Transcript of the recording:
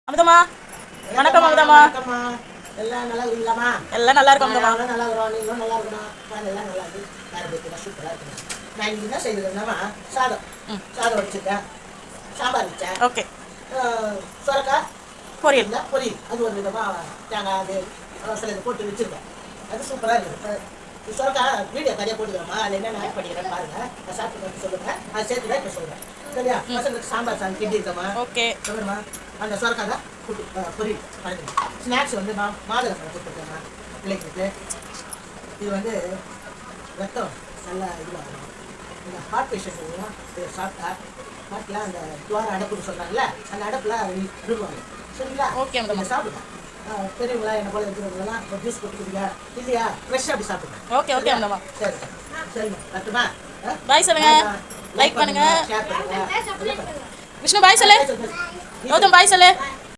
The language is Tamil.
அமுதமா வணக்கம் அமுதமா. எல்லாம் நல்லா இருக்கீங்களாமா? எல்லாம் நல்லா இருக்கும் அமுதமா. நல்லா இருக்கிறோம், நீங்களும் நல்லா இருக்கணும். எல்லாம் நல்லா இருக்கு, நேரம் சூப்பராக இருக்கணும். நான் இன்னைக்கு என்ன செய்யுதுன்னா சாதம் வச்சுருக்கேன், சாம்பார் வச்சேன். ஓகே. சுரக்காய் பொரியல் பொரியல் அது ஒரு விதமாக தேங்காய் அது சில இது போட்டு வச்சுருக்கேன். அது சூப்பராக இருக்குது. சுரக்காய் வீடியோ கரையாக போட்டுக்கிறோமா, அதில் என்னென்ன ஆட் பண்ணிக்கிறேன் பாருங்கள். நான் சாப்பிட்டு பார்த்து சொல்லுங்கள், அதை சேர்த்து தான் இப்போ சொல்கிறேன். சரியா? பசங்களுக்கு சாம்பார் சாதம் கிண்டி இருக்கமா. ஓகே. சொல்லுமா, அந்த சுரக்காய் தான் பொரியல் பண்ணுங்க. ஸ்நாக்ஸ் வந்து மாதுளை பழம் கொடுத்துருக்கேம்மா பிள்ளைங்களுக்கு. இது வந்து ரத்தம் நல்லா இதுவாகணும். இந்த ஹார்ட் பேஷண்ட்டுலாம் சாப்பிட்டா ஹார்ட்டில் அந்த துவார அடப்புன்னு சொல்கிறாங்கல்ல, அந்த அடப்புல விடுவாங்க. சரிங்களா? ஓகே. நம்ம சாப்பிடுங்க. பெரியவங்களா என்ன போல இருக்கிறவங்களாம் ஒரு ஜூஸ் கொடுத்துருங்க, இல்லையா ஃப்ரெஷ்ஷாக அப்படி சாப்பிடுங்க. ஓகே. ஓகே அம்மா. சரி சரிம்மா, கட்டுமா. பாய் சொல்லுங்க, லைக் பண்ணுங்க. ஷேர் பண்ணுங்க. விஷ்ணு பாய் சொல்லு. கௌதம் பாய் சொல்லு.